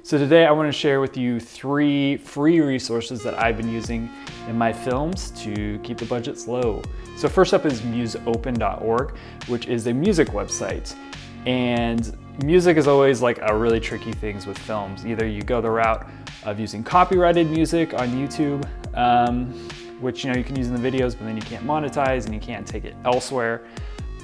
So today I want to share with you 3 free resources that I've been using in my films to keep the budgets low. So first up is Museopen.org, which is a music website. And music is always like a really tricky things with films. Either you go the route of using copyrighted music on YouTube, which you can use in the videos, but then you can't monetize and you can't take it elsewhere.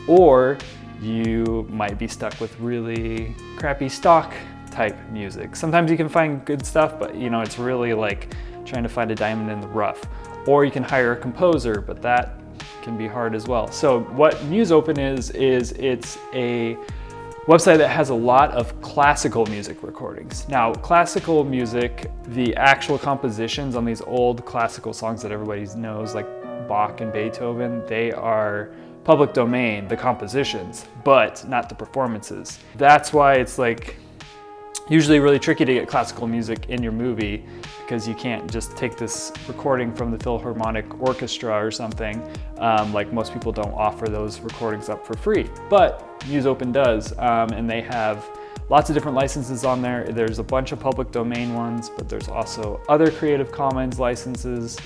Or you might be stuck with really crappy stock type music. Sometimes you can find good stuff, but it's really like trying to find a diamond in the rough. Or you can hire a composer, but that can be hard as well. So what Museopen is it's a website that has a lot of classical music recordings. Now, classical music, the actual compositions on these old classical songs that everybody knows, like Bach and Beethoven, they are public domain, the compositions, but not the performances. That's why it's like usually really tricky to get classical music in your movie, because you can't just take this recording from the Philharmonic Orchestra or something. Like most people don't offer those recordings up for free, but Museopen does, and they have lots of different licenses on there. There's a bunch of public domain ones, but there's also other Creative Commons licenses,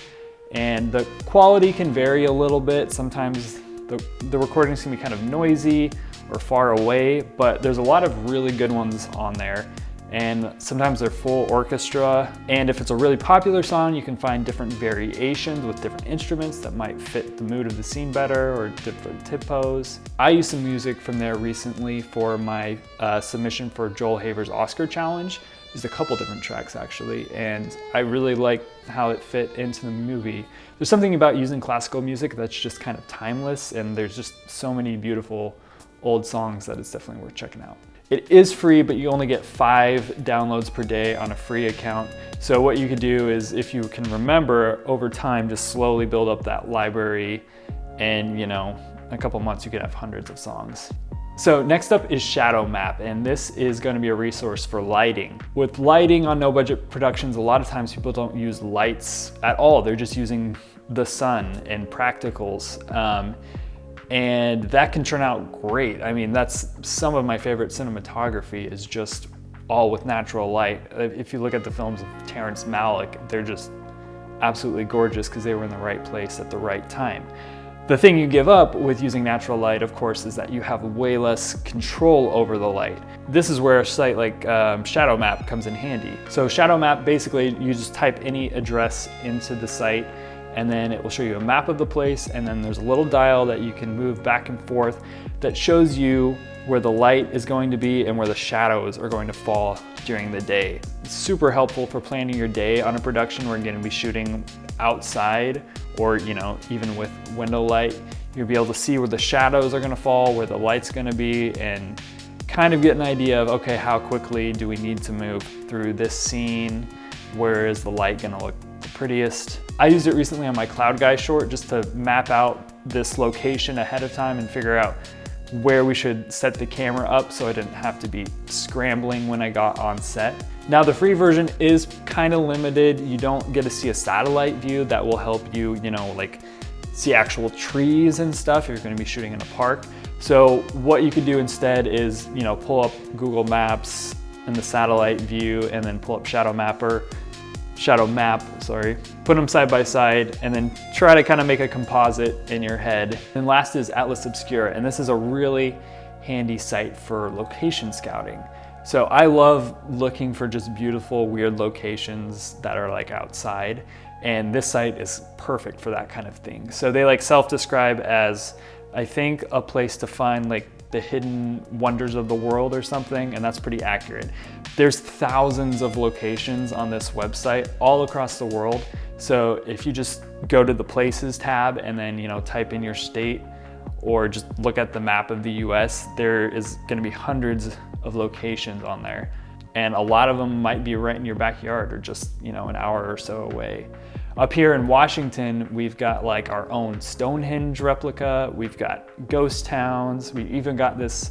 and the quality can vary a little bit. Sometimes the recordings can be kind of noisy or far away, but there's a lot of really good ones on there. And sometimes they're full orchestra. And if it's a really popular song, you can find different variations with different instruments that might fit the mood of the scene better, or different tempos. I used some music from there recently for my submission for Joel Haver's Oscar challenge. There's a couple different tracks actually, and I really like how it fit into the movie. There's something about using classical music that's just kind of timeless, and there's just so many beautiful old songs that it's definitely worth checking out. It is free, but you only get 5 downloads per day on a free account. So what you could do is, if you can remember, over time, just slowly build up that library, and in a couple months you could have hundreds of songs. So next up is Shadow Map, and this is going to be a resource for lighting. With lighting on no budget productions, a lot of times people don't use lights at all. They're just using the sun and practicals. And that can turn out great. I mean, that's some of my favorite cinematography, is just all with natural light. If you look at the films of Terrence Malick, they're just absolutely gorgeous because they were in the right place at the right time. The thing you give up with using natural light, of course, is that you have way less control over the light. This is where a site like Shadow Map comes in handy. So Shadow Map, basically, you just type any address into the site, and then it will show you a map of the place, and then there's a little dial that you can move back and forth that shows you where the light is going to be and where the shadows are going to fall during the day. It's super helpful for planning your day on a production where you're going to be shooting outside, or even with window light. You'll be able to see where the shadows are going to fall, where the light's going to be, and kind of get an idea of, okay, how quickly do we need to move through this scene? Where is the light going to look the prettiest? I used it recently on my Cloud Guy short, just to map out this location ahead of time and figure out where we should set the camera up, so I didn't have to be scrambling when I got on set. Now, the free version is kind of limited. You don't get to see a satellite view that will help you, like see actual trees and stuff if you're going to be shooting in a park. So what you could do instead is, pull up Google Maps and the satellite view, and then pull up Shadow Map, put them side by side, and then try to kind of make a composite in your head. And last is Obscura, and this is a really handy site for location scouting. So I love looking for just beautiful, weird locations that are like outside, and this site is perfect for that kind of thing. So they self-describe as, I think, a place to find the hidden wonders of the world or something, and that's pretty accurate. There's thousands of locations on this website all across the world. So if you just go to the Places tab and then type in your state, or just look at the map of the US, there is going to be hundreds of locations on there. And a lot of them might be right in your backyard, or just an hour or so away. Up here in Washington, we've got our own Stonehenge replica, we've got ghost towns, we even got this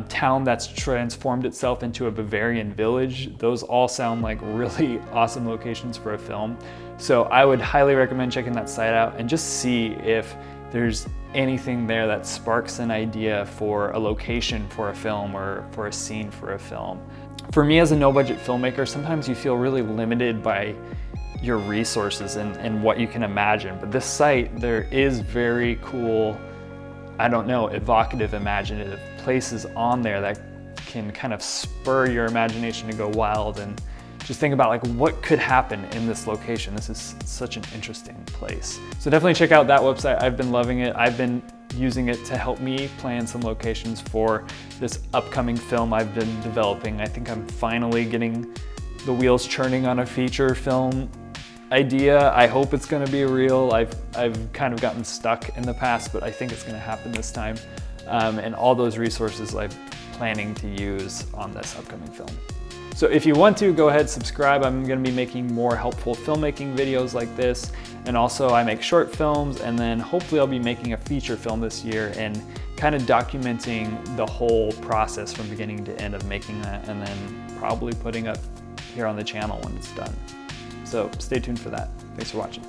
town that's transformed itself into a Bavarian village. Those all sound like really awesome locations for a film. So I would highly recommend checking that site out and just see if there's anything there that sparks an idea for a location for a film, or for a scene for a film. For me as a no-budget filmmaker, sometimes you feel really limited by your resources and what you can imagine. But this site, there is very cool, I don't know, evocative, imaginative places on there that can kind of spur your imagination to go wild and just think about like what could happen in this location. This is such an interesting place. So definitely check out that website. I've been loving it. I've been using it to help me plan some locations for this upcoming film I've been developing. I think I'm finally getting the wheels churning on a feature film idea. I hope it's gonna be real. I've kind of gotten stuck in the past, but I think it's gonna happen this time. And all those resources I'm planning to use on this upcoming film. So if you want to, go ahead, subscribe. I'm gonna be making more helpful filmmaking videos like this. And also I make short films, and then hopefully I'll be making a feature film this year and kind of documenting the whole process from beginning to end of making that, and then probably putting up here on the channel when it's done. So stay tuned for that. Thanks for watching.